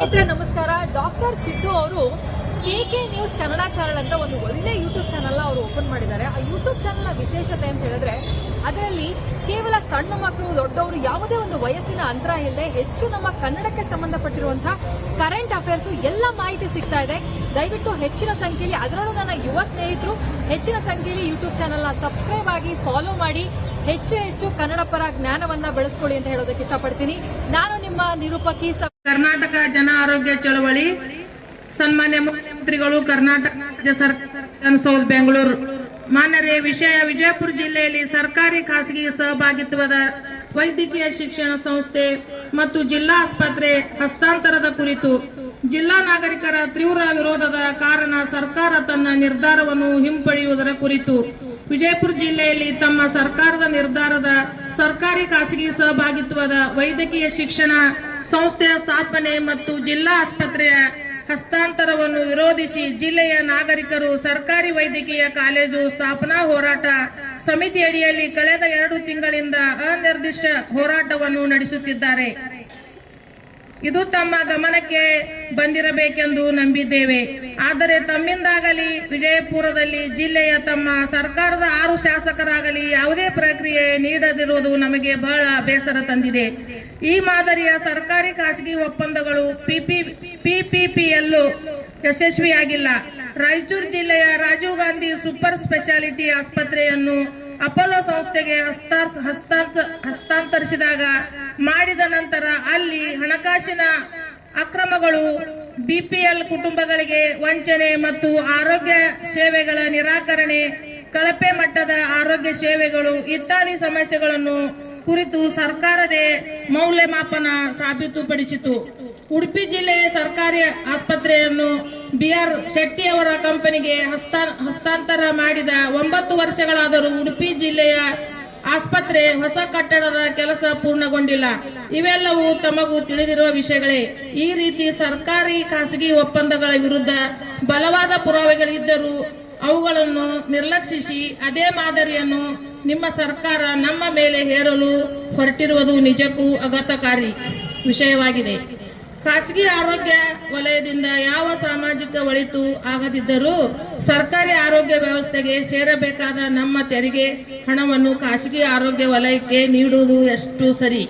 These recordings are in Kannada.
ನಮಸ್ಕಾರ. ಡಾಕ್ಟರ್ ಸಿದ್ದು ಅವರು KK ನ್ಯೂಸ್ ಕನ್ನಡ ಚಾನೆಲ್ ಅಂತ ಒಂದು ಒಳ್ಳೆ ಯೂಟ್ಯೂಬ್ ಚಾನೆಲ್ ಅವರು ಓಪನ್ ಮಾಡಿದ್ದಾರೆ. ಆ ಯೂಟ್ಯೂಬ್ ಚಾನೆಲ್ ನ ವಿಶೇಷತೆ ಅಂತ ಹೇಳಿದ್ರೆ ಅದರಲ್ಲಿ ಕೇವಲ ಸಣ್ಣ ಮಕ್ಕಳು ದೊಡ್ಡವರು ಯಾವುದೇ ಒಂದು ವಯಸ್ಸಿನ ಅಂತರ ಇಲ್ಲದೆ ಹೆಚ್ಚು ನಮ್ಮ ಕನ್ನಡಕ್ಕೆ ಸಂಬಂಧಪಟ್ಟಿರುವಂತಹ ಕರೆಂಟ್ ಅಫೇರ್ಸ್ ಎಲ್ಲ ಮಾಹಿತಿ ಸಿಗ್ತಾ ಇದೆ. ದಯವಿಟ್ಟು ಹೆಚ್ಚಿನ ಸಂಖ್ಯೆಯಲ್ಲಿ, ಅದರಲ್ಲೂ ನನ್ನ ಯುವ ಸ್ನೇಹಿತರು ಹೆಚ್ಚಿನ ಸಂಖ್ಯೆಯಲ್ಲಿ ಯೂಟ್ಯೂಬ್ ಚಾನೆಲ್ ನ ಸಬ್ಸ್ಕ್ರೈಬ್ ಆಗಿ ಫಾಲೋ ಮಾಡಿ ಹೆಚ್ಚು ಕನ್ನಡ ಪರ ಜ್ಞಾನವನ್ನ ಬೆಳೆಸ್ಕೊಳ್ಳಿ ಅಂತ ಹೇಳೋದಕ್ಕೆ ಇಷ್ಟಪಡ್ತೀನಿ. ನಾನು ನಿಮ್ಮ ನಿರೂಪಕಿ. ಕರ್ನಾಟಕ ಜನ ಆರೋಗ್ಯ ಚಳವಳಿ ಸನ್ಮಾನ್ಯ ಮುಖ್ಯಮಂತ್ರಿಗಳು, ಕರ್ನಾಟಕ ರಾಜ್ಯ ಸರ್ಕಾರ, ಬೆಂಗಳೂರು. ಮಾನ್ಯರೇ, ವಿಷಯ ವಿಜಯಪುರ ಜಿಲ್ಲೆಯಲ್ಲಿ ಸರ್ಕಾರಿ ಖಾಸಗಿ ಸಹಭಾಗಿತ್ವದ ವೈದ್ಯಕೀಯ ಶಿಕ್ಷಣ ಸಂಸ್ಥೆ ಮತ್ತು ಜಿಲ್ಲಾ ಆಸ್ಪತ್ರೆ ಹಸ್ತಾಂತರದ ಕುರಿತು ಜಿಲ್ಲಾ ನಾಗರಿಕರ ತೀವ್ರ ವಿರೋಧದ ಕಾರಣ ಸರ್ಕಾರ ತನ್ನ ನಿರ್ಧಾರವನ್ನು ಹಿಂಪಡೆಯುವುದರ ಕುರಿತು ವಿಜಯಪುರ ಜಿಲ್ಲೆಯಲ್ಲಿ ತಮ್ಮ ಸರ್ಕಾರದ ನಿರ್ಧಾರದ ಸರ್ಕಾರಿ ಖಾಸಗಿ ಸಹಭಾಗಿತ್ವದ ವೈದ್ಯಕೀಯ ಶಿಕ್ಷಣ ಸಂಸ್ಥೆಯ ಸ್ಥಾಪನೆ ಮತ್ತು ಜಿಲ್ಲಾ ಆಸ್ಪತ್ರೆಯ ಹಸ್ತಾಂತರವನ್ನು ವಿರೋಧಿಸಿ ಜಿಲ್ಲೆಯ ನಾಗರಿಕರು ಸರ್ಕಾರಿ ವೈದ್ಯಕೀಯ ಕಾಲೇಜು ಸ್ಥಾಪನಾ ಹೋರಾಟ ಸಮಿತಿ ಅಡಿಯಲ್ಲಿ ಕಳೆದ 2 ತಿಂಗಳಿಂದ ಅನಿರ್ದಿಷ್ಟ ಹೋರಾಟವನ್ನು ನಡೆಸುತ್ತಿದ್ದಾರೆ. ಇದು ತಮ್ಮ ಗಮನಕ್ಕೆ ಬಂದಿರಬೇಕೆಂದು ನಂಬಿದ್ದೇವೆ. ಆದರೆ ತಮ್ಮಿಂದಾಗಲಿ ವಿಜಯಪುರದಲ್ಲಿ ಜಿಲ್ಲೆಯ ತಮ್ಮ ಸರ್ಕಾರದ 6 ಶಾಸಕರಾಗಲಿ ಯಾವುದೇ ಪ್ರಕ್ರಿಯೆ ನೀಡದಿರುವುದು ನಮಗೆ ಬಹಳ ಬೇಸರ ತಂದಿದೆ. ಈ ಮಾದರಿಯ ಸರ್ಕಾರಿ ಖಾಸಗಿ ಒಪ್ಪಂದಗಳು PPPಯಲ್ಲೂ ಯಶಸ್ವಿಯಾಗಿಲ್ಲ. ರಾಯಚೂರು ಜಿಲ್ಲೆಯ ರಾಜೀವ್ ಗಾಂಧಿ ಸೂಪರ್ ಸ್ಪೆಷಾಲಿಟಿ ಆಸ್ಪತ್ರೆಯನ್ನು ಅಪೋಲೋ ಸಂಸ್ಥೆಗೆ ಹಸ್ತಾಂತರಿಸಿದಾಗ ಮಾಡಿದ ನಂತರ ಅಲ್ಲಿ ಹಣಕಾಸಿನ ಅಕ್ರಮಗಳು, BPL ಕುಟುಂಬಗಳಿಗೆ ವಂಚನೆ ಮತ್ತು ಆರೋಗ್ಯ ಸೇವೆಗಳ ನಿರಾಕರಣೆ, ಕಳಪೆ ಮಟ್ಟದ ಆರೋಗ್ಯ ಸೇವೆಗಳು ಇತ್ಯಾದಿ ಸಮಸ್ಯೆಗಳನ್ನು ಕುರಿತು ಸರ್ಕಾರದೇ ಮೌಲ್ಯಮಾಪನ ಸಾಬೀತುಪಡಿಸಿತು. ಉಡುಪಿ ಜಿಲ್ಲೆ ಸರ್ಕಾರಿ ಆಸ್ಪತ್ರೆಯನ್ನು BR ಶೆಟ್ಟಿ ಅವರ ಕಂಪನಿಗೆ ಹಸ್ತಾಂತರ ಮಾಡಿದ 9 ವರ್ಷಗಳಾದರೂ ಉಡುಪಿ ಜಿಲ್ಲೆಯ ಆಸ್ಪತ್ರೆ ಹೊಸ ಕಟ್ಟಡದ ಕೆಲಸ ಪೂರ್ಣಗೊಂಡಿಲ್ಲ. ಇವೆಲ್ಲವೂ ತಮಗೂ ತಿಳಿದಿರುವ ವಿಷಯಗಳೇ. ಈ ರೀತಿ ಸರ್ಕಾರಿ ಖಾಸಗಿ ಒಪ್ಪಂದಗಳ ವಿರುದ್ಧ ಬಲವಾದ ಪುರಾವೆಗಳಿದ್ದರೂ ಅವುಗಳನ್ನು ನಿರ್ಲಕ್ಷಿಸಿ ಅದೇ ಮಾದರಿಯನ್ನು ನಿಮ್ಮ ಸರ್ಕಾರ ನಮ್ಮ ಮೇಲೆ ಹೇರಲು ಹೊರಟಿರುವುದು ನಿಜಕ್ಕೂ ಆಘಾತಕಾರಿ ವಿಷಯವಾಗಿದೆ. ಖಾಸಗಿ ಆರೋಗ್ಯ ವಲಯದಿಂದ ಯಾವ ಸಾಮಾಜಿಕ ಒಳಿತು ಆಗದಿದ್ದರೂ ಸರ್ಕಾರಿ ಆರೋಗ್ಯ ವ್ಯವಸ್ಥೆಗೆ ಸೇರಬೇಕಾದ ನಮ್ಮ ತೆರಿಗೆ ಹಣವನ್ನು ಖಾಸಗಿ ಆರೋಗ್ಯ ವಲಯಕ್ಕೆ ನೀಡುವುದು ಎಷ್ಟು ಸರಿ?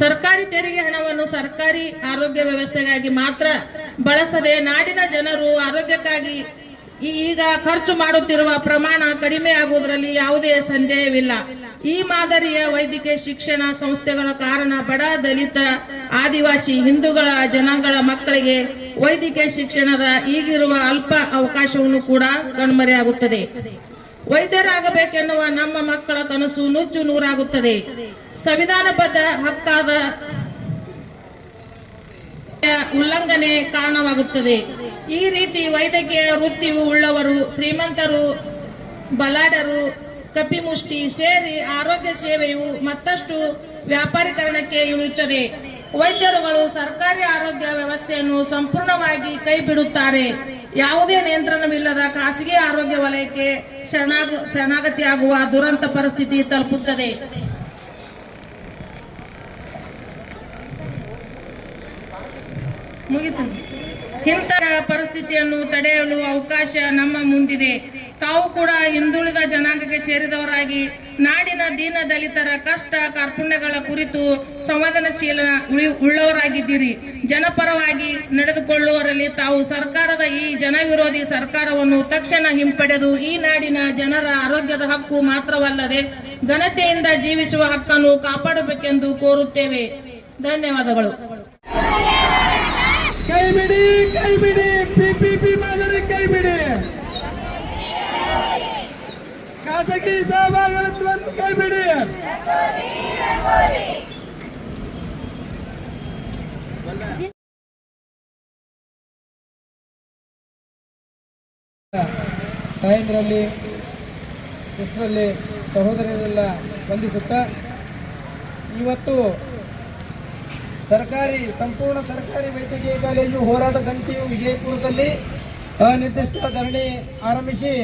ಸರ್ಕಾರಿ ತೆರಿಗೆ ಹಣವನ್ನು ಸರ್ಕಾರಿ ಆರೋಗ್ಯ ವ್ಯವಸ್ಥೆಗಾಗಿ ಮಾತ್ರ ಬಳಸದೆ ನಾಡಿನ ಜನರು ಆರೋಗ್ಯಕ್ಕಾಗಿ ಈಗ ಖರ್ಚು ಮಾಡುತ್ತಿರುವ ಪ್ರಮಾಣ ಕಡಿಮೆ ಆಗುವುದರಲ್ಲಿ ಯಾವುದೇ ಸಂದೇಹವಿಲ್ಲ. ಈ ಮಾದರಿಯ ವೈದ್ಯಕೀಯ ಶಿಕ್ಷಣ ಸಂಸ್ಥೆಗಳ ಕಾರಣ ಬಡ, ದಲಿತ, ಆದಿವಾಸಿ, ಹಿಂದೂಗಳ ಜನಾಂಗಗಳ ಮಕ್ಕಳಿಗೆ ವೈದ್ಯಕೀಯ ಶಿಕ್ಷಣದ ಈಗಿರುವ ಅಲ್ಪ ಅವಕಾಶವನ್ನು ಕೂಡ ಕಣ್ಮರೆಯಾಗುತ್ತದೆ. ವೈದ್ಯರಾಗಬೇಕೆನ್ನುವ ನಮ್ಮ ಮಕ್ಕಳ ಕನಸು ನುಚ್ಚು ನೂರಾಗುತ್ತದೆ. ಸಂವಿಧಾನಬದ್ಧ ಹಕ್ಕಾದ ಉಲ್ಲಂಘನೆ ಕಾರಣವಾಗುತ್ತದೆ. ಈ ರೀತಿ ವೈದ್ಯಕೀಯ ವೃತ್ತಿ ಉಳ್ಳವರು, ಶ್ರೀಮಂತರು, ಬಲಾಢರು, ಕಪಿಮುಷ್ಟಿ ಸೇರಿ ಆರೋಗ್ಯ ಸೇವೆಯು ಮತ್ತಷ್ಟು ವ್ಯಾಪಾರೀಕರಣಕ್ಕೆ ಇಳಿಯುತ್ತದೆ. ವೈದ್ಯರುಗಳು ಸರ್ಕಾರಿ ಆರೋಗ್ಯ ವ್ಯವಸ್ಥೆಯನ್ನು ಸಂಪೂರ್ಣವಾಗಿ ಕೈ ಬಿಡುತ್ತಾರೆ. ಯಾವುದೇ ನಿಯಂತ್ರಣವಿಲ್ಲದ ಖಾಸಗಿ ಆರೋಗ್ಯ ವಲಯಕ್ಕೆ ಶರಣಾಗತಿಯಾಗುವ ದುರಂತ ಪರಿಸ್ಥಿತಿ ತಲುಪುತ್ತದೆ. ಇಂತಹ ಪರಿಸ್ಥಿತಿಯನ್ನು ತಡೆಯಲು ಅವಕಾಶ ನಮ್ಮ ಮುಂದಿದೆ. ತಾವು ಕೂಡ ಹಿಂದುಳಿದ ಜನಾಂಗಕ್ಕೆ ಸೇರಿದವರಾಗಿ ನಾಡಿನ ದೀನ ದಲಿತರ ಕಷ್ಟ ಕಾರ್ಪಣ್ಯಗಳ ಕುರಿತು ಸಂವೇದನಶೀಲ ಉಳ್ಳವರಾಗಿದ್ದೀರಿ. ಜನಪರವಾಗಿ ನಡೆದುಕೊಳ್ಳುವರಲ್ಲಿ ತಾವು ಸರ್ಕಾರದ ಈ ಜನವಿರೋಧಿ ಸರ್ಕಾರವನ್ನು ತಕ್ಷಣ ಹಿಂಪಡೆದು ಈ ನಾಡಿನ ಜನರ ಆರೋಗ್ಯದ ಹಕ್ಕು ಮಾತ್ರವಲ್ಲದೆ ಘನತೆಯಿಂದ ಜೀವಿಸುವ ಹಕ್ಕನ್ನು ಕಾಪಾಡಬೇಕೆಂದು ಕೋರುತ್ತೇವೆ. ಧನ್ಯವಾದಗಳು. ಕೈ ಬಿಡಿ PPP ಮಾದರಿ ಕೈ ಬಿಡಿ, ಖಾಸಗಿ ಸಹಭಾಗಿತ್ವವನ್ನು ಕೈ ಬಿಡಿ. ತಾಯಂದ್ರಲ್ಲಿ, ಸಿಸ್ಟರಲ್ಲಿ, ಸಹೋದರರೆಲ್ಲ ವಂದಿಸುತ್ತಾ ಇವತ್ತು ಸಂಪೂರ್ಣ ಸರ್ಕಾರಿ ವೈದ್ಯಕೀಯ ಕಾಲೇಜು ಹೋರಾಟ ಸಮಿತಿಯು ವಿಜಯಪುರದಲ್ಲಿ ಅನಿರ್ದಿಷ್ಟ ಧರಣಿ ಆರಂಭಿಸಿ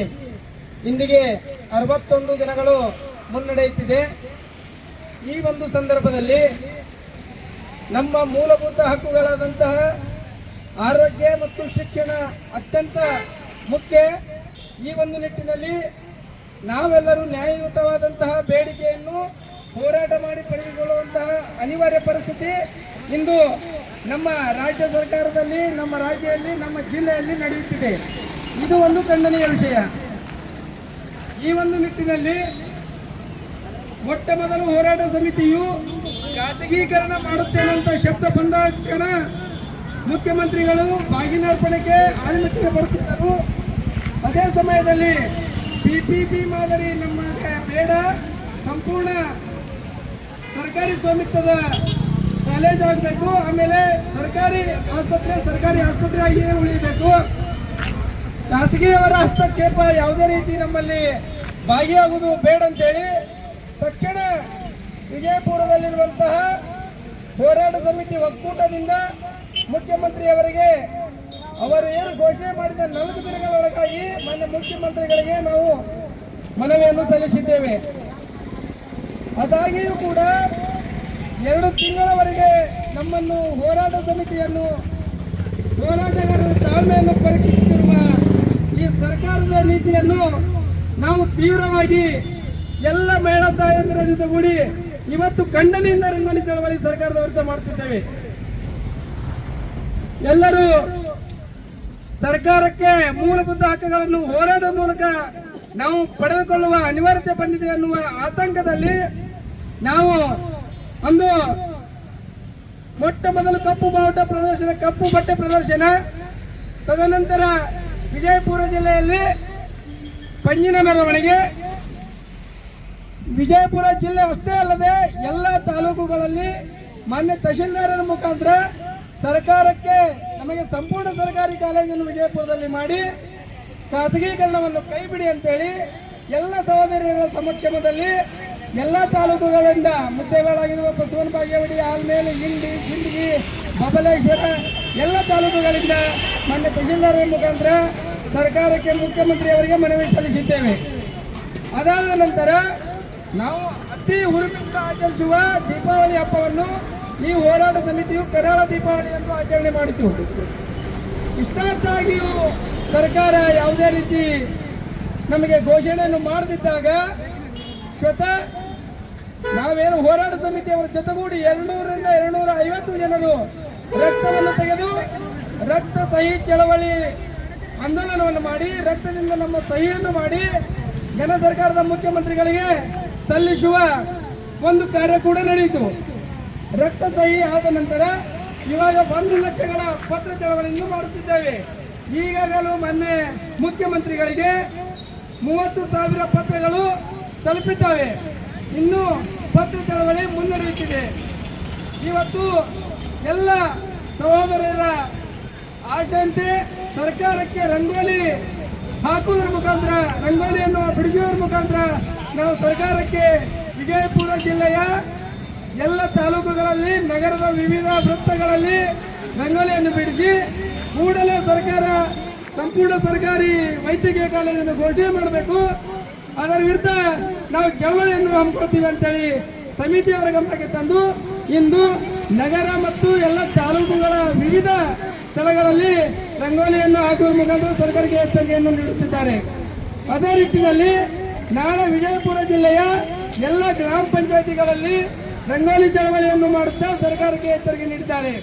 ಇಂದಿಗೆ 61 ದಿನಗಳು ಮುನ್ನಡೆಯುತ್ತಿದೆ. ಈ ಒಂದು ಸಂದರ್ಭದಲ್ಲಿ ನಮ್ಮ ಮೂಲಭೂತ ಹಕ್ಕುಗಳಾದಂತಹ ಆರೋಗ್ಯ ಮತ್ತು ಶಿಕ್ಷಣ ಅತ್ಯಂತ ಮುಖ್ಯ. ಈ ಒಂದು ನಿಟ್ಟಿನಲ್ಲಿ ನಾವೆಲ್ಲರೂ ನ್ಯಾಯಯುತವಾದಂತಹ ಬೇಡಿಕೆಯನ್ನು ಹೋರಾಟ ಮಾಡಿ ಪಡೆದುಕೊಳ್ಳುವಂತಹ ಅನಿವಾರ್ಯ ಪರಿಸ್ಥಿತಿ ಇಂದು ನಮ್ಮ ರಾಜ್ಯ ಸರ್ಕಾರದಲ್ಲಿ, ನಮ್ಮ ರಾಜ್ಯದಲ್ಲಿ, ನಮ್ಮ ಜಿಲ್ಲೆಯಲ್ಲಿ ನಡೆಯುತ್ತಿದೆ. ಇದು ಒಂದು ಖಂಡನೀಯ ವಿಷಯ. ಈ ಒಂದು ನಿಟ್ಟಿನಲ್ಲಿ ಮೊಟ್ಟ ಮೊದಲು ಹೋರಾಟ ಸಮಿತಿಯು ಖಾಸಗೀಕರಣ ಮಾಡುತ್ತೇನಂತ ಶಬ್ದ ಬಂದ ಕ್ಷಣ ಮುಖ್ಯಮಂತ್ರಿಗಳು ಬಾಗಿನರ್ಪಣೆಗೆ ಆಲಿಮಟ್ಟಿಗೆ ಬರುತ್ತಿದ್ದರು. ಅದೇ ಸಮಯದಲ್ಲಿ PPP ಮಾದರಿ ನಮಗೆ ಬೇಡ, ಸಂಪೂರ್ಣ ಸರ್ಕಾರಿ ಸ್ವಾಮಿತ್ವದ ಕಾಲೇಜ್ ಆಗಬೇಕು, ಆಮೇಲೆ ಸರ್ಕಾರಿ ಆಸ್ಪತ್ರೆಯಾಗಿಯೇ ಉಳಿಯಬೇಕು, ಖಾಸಗಿಯವರ ಹಸ್ತಕ್ಷೇಪ ಯಾವುದೇ ರೀತಿ ನಮ್ಮಲ್ಲಿ ಭಾಗಿಯಾಗುವುದು ಬೇಡ ಅಂತೇಳಿ ತಕ್ಷಣ ವಿಜಯಪುರದಲ್ಲಿರುವಂತಹ ಹೋರಾಟ ಸಮಿತಿ ಒಕ್ಕೂಟದಿಂದ ಮುಖ್ಯಮಂತ್ರಿಯವರಿಗೆ ಅವರು ಏನು ಘೋಷಣೆ ಮಾಡಿದ 4 ದಿನಗಳೊಳಗಾಗಿ ಮಾನ್ಯ ಮುಖ್ಯಮಂತ್ರಿಗಳಿಗೆ ನಾವು ಮನವಿಯನ್ನು ಸಲ್ಲಿಸಿದ್ದೇವೆ. ಅದಾಗಿಯೂ ಕೂಡ 2 ತಿಂಗಳವರೆಗೆ ನಮ್ಮನ್ನು ಹೋರಾಟ ಸಮಿತಿಯನ್ನು ಹೋರಾಟಗಾರರ ತಾಳ್ಮೆಯನ್ನು ಪರೀಕ್ಷಿಸುತ್ತಿರುವ ಈ ಸರ್ಕಾರದ ನೀತಿಯನ್ನು ನಾವು ತೀವ್ರವಾಗಿ ಎಲ್ಲ ಮಹಿಳಾ ತಾಯಂದಿರ ಜೊತೆಗೂಡಿ ಇವತ್ತು ಖಂಡನೆಯಿಂದ ರಂಗೋಲಿ ಚಳವಳಿ ಸರ್ಕಾರದ ವಿರುದ್ಧ ಮಾಡುತ್ತಿದ್ದೇವೆ. ಎಲ್ಲರೂ ಸರ್ಕಾರಕ್ಕೆ ಮೂಲಭೂತ ಹಕ್ಕುಗಳನ್ನು ಹೋರಾಟದ ಮೂಲಕ ನಾವು ಪಡೆದುಕೊಳ್ಳುವ ಅನಿವಾರ್ಯತೆ ಬಂದಿದೆ ಎನ್ನುವ ಆತಂಕದಲ್ಲಿ ನಾವು ಒಂದು ಮೊಟ್ಟ ಮೊದಲು ಕಪ್ಪು ಬಾವುಟ ಪ್ರದರ್ಶನ, ಕಪ್ಪು ಬಟ್ಟೆ ಪ್ರದರ್ಶನ, ತದನಂತರ ವಿಜಯಪುರ ಜಿಲ್ಲೆಯಲ್ಲಿ ಪಂಜಿನ ಮೆರವಣಿಗೆ, ವಿಜಯಪುರ ಜಿಲ್ಲೆ ಅಷ್ಟೇ ಅಲ್ಲದೆ ಎಲ್ಲ ತಾಲೂಕುಗಳಲ್ಲಿ ಮಾನ್ಯ ತಹಶೀಲ್ದಾರರ ಮುಖಾಂತರ ಸರ್ಕಾರಕ್ಕೆ ನಮಗೆ ಸಂಪೂರ್ಣ ಸರ್ಕಾರಿ ಕಾಲೇಜನ್ನು ವಿಜಯಪುರದಲ್ಲಿ ಮಾಡಿ ಖಾಸಗೀಕರಣವನ್ನು ಕೈಬಿಡಿ ಅಂತೇಳಿ ಎಲ್ಲ ಸಹೋದರಿಯರ ಸಮಕ್ಷಮದಲ್ಲಿ ಎಲ್ಲ ತಾಲೂಕುಗಳಿಂದ ಮುದ್ದೇಬೇಳಾಗಿರುವ ಬಸವನ ಬಾಗೇವಾಡಿ, ಆಲ್ಮೇಲೆ, ಇಂಡಿ, ಸಿಂದಗಿ, ಬಬಲೇಶ್ವರ ಎಲ್ಲ ತಾಲೂಕುಗಳಿಂದ ಮಾನ್ಯ ತಹಶೀಲ್ದಾರರ ಮುಖಾಂತರ ಸರ್ಕಾರಕ್ಕೆ ಮುಖ್ಯಮಂತ್ರಿಯವರಿಗೆ ಮನವಿ ಸಲ್ಲಿಸಿದ್ದೇವೆ. ಅದಾದ ನಂತರ ನಾವು ಅತಿ ಹುರುಪಿನಿಂದ ಆಚರಿಸುವ ದೀಪಾವಳಿ ಹಬ್ಬವನ್ನು ಈ ಹೋರಾಟ ಸಮಿತಿಯು ಕರಾಳ ದೀಪಾವಳಿ ಎಂದು ಆಚರಣೆ ಮಾಡಿತು. ಇಷ್ಟಾರ್ಥಿಯಾಗಿಯೂ ಸರ್ಕಾರ ಯಾವುದೇ ರೀತಿ ನಮಗೆ ಘೋಷಣೆಯನ್ನು ಮಾಡದಿದ್ದಾಗ ಸ್ವತಃ ನಾವೇನು ಹೋರಾಟ ಸಮಿತಿಯವರ ಜೊತೆಗೂಡಿ 200ರಿಂದ 250 ಜನರು ರಕ್ತವನ್ನು ತೆಗೆದು ರಕ್ತ ಸಹಿ ಚಳವಳಿ ಆಂದೋಲನವನ್ನು ಮಾಡಿ ರಕ್ತದಿಂದ ನಮ್ಮ ಸಹಿಯನ್ನು ಮಾಡಿ ಜನ ಸರ್ಕಾರದ ಮುಖ್ಯಮಂತ್ರಿಗಳಿಗೆ ಸಲ್ಲಿಸುವ ಒಂದು ಕಾರ್ಯ ಕೂಡ ನಡೆಯಿತು. ರಕ್ತ ಸಹಿ ಆದ ನಂತರ ಇವಾಗ 1 ಲಕ್ಷಗಳ ಪತ್ರ ಚಳವಳಿಯನ್ನು ಮಾಡುತ್ತಿದ್ದೇವೆ. ಈಗಾಗಲೂ ಮೊನ್ನೆ ಮುಖ್ಯಮಂತ್ರಿಗಳಿಗೆ 30,000 ಪತ್ರಗಳು ತಲುಪಿದ್ದಾವೆ. ಇನ್ನು ಪತ್ರ ಚಳವಳಿ ಮುನ್ನಡೆಯುತ್ತಿದೆ. ಇವತ್ತು ಎಲ್ಲ ಸಹೋದರರ ಆಶಂತೆ ಸರ್ಕಾರಕ್ಕೆ ರಂಗೋಲಿ ಹಾಕುವುದರ ಮುಖಾಂತರ, ರಂಗೋಲಿಯನ್ನು ಬಿಡಿಸುವುದರ ಮುಖಾಂತರ ನಾವು ಸರ್ಕಾರಕ್ಕೆ ವಿಜಯಪುರ ಜಿಲ್ಲೆಯ ಎಲ್ಲ ತಾಲೂಕುಗಳಲ್ಲಿ, ನಗರದ ವಿವಿಧ ವೃತ್ತಗಳಲ್ಲಿ ರಂಗೋಲಿಯನ್ನು ಬಿಡಿಸಿ ಕೂಡಲೇ ಸರ್ಕಾರ ಸಂಪೂರ್ಣ ಸರ್ಕಾರಿ ವೈದ್ಯಕೀಯ ಕಾಲೇಜನ್ನು ಘೋಷಣೆ ಮಾಡಬೇಕು. ಅದರ ವಿರುದ್ಧ ನಾವು ಚಳವಳಿಯನ್ನು ಹಮ್ಮಿಕೊಳ್ತೀವಿ ಅಂತೇಳಿ ಸಮಿತಿಯವರ ಗಮನಕ್ಕೆ ತಂದು ಇಂದು ನಗರ ಮತ್ತು ಎಲ್ಲ ತಾಲೂಕುಗಳ ವಿವಿಧ ಸ್ಥಳಗಳಲ್ಲಿ ರಂಗೋಲಿಯನ್ನು ಹಾಕುವ ಮುಖಾಂತರ ಸರ್ಕಾರಕ್ಕೆ ಎಚ್ಚರಿಕೆಯನ್ನು ನೀಡುತ್ತಿದ್ದಾರೆ. ಅದೇ ರೀತಿಯಲ್ಲಿ ನಾಳೆ ವಿಜಯಪುರ ಜಿಲ್ಲೆಯ ಎಲ್ಲ ಗ್ರಾಮ ಪಂಚಾಯಿತಿಗಳಲ್ಲಿ ರಂಗೋಲಿ ಚಳವಳಿಯನ್ನು ಮಾಡುತ್ತಾ ಸರ್ಕಾರಕ್ಕೆ ಎಚ್ಚರಿಕೆ ನೀಡಿದ್ದಾರೆ.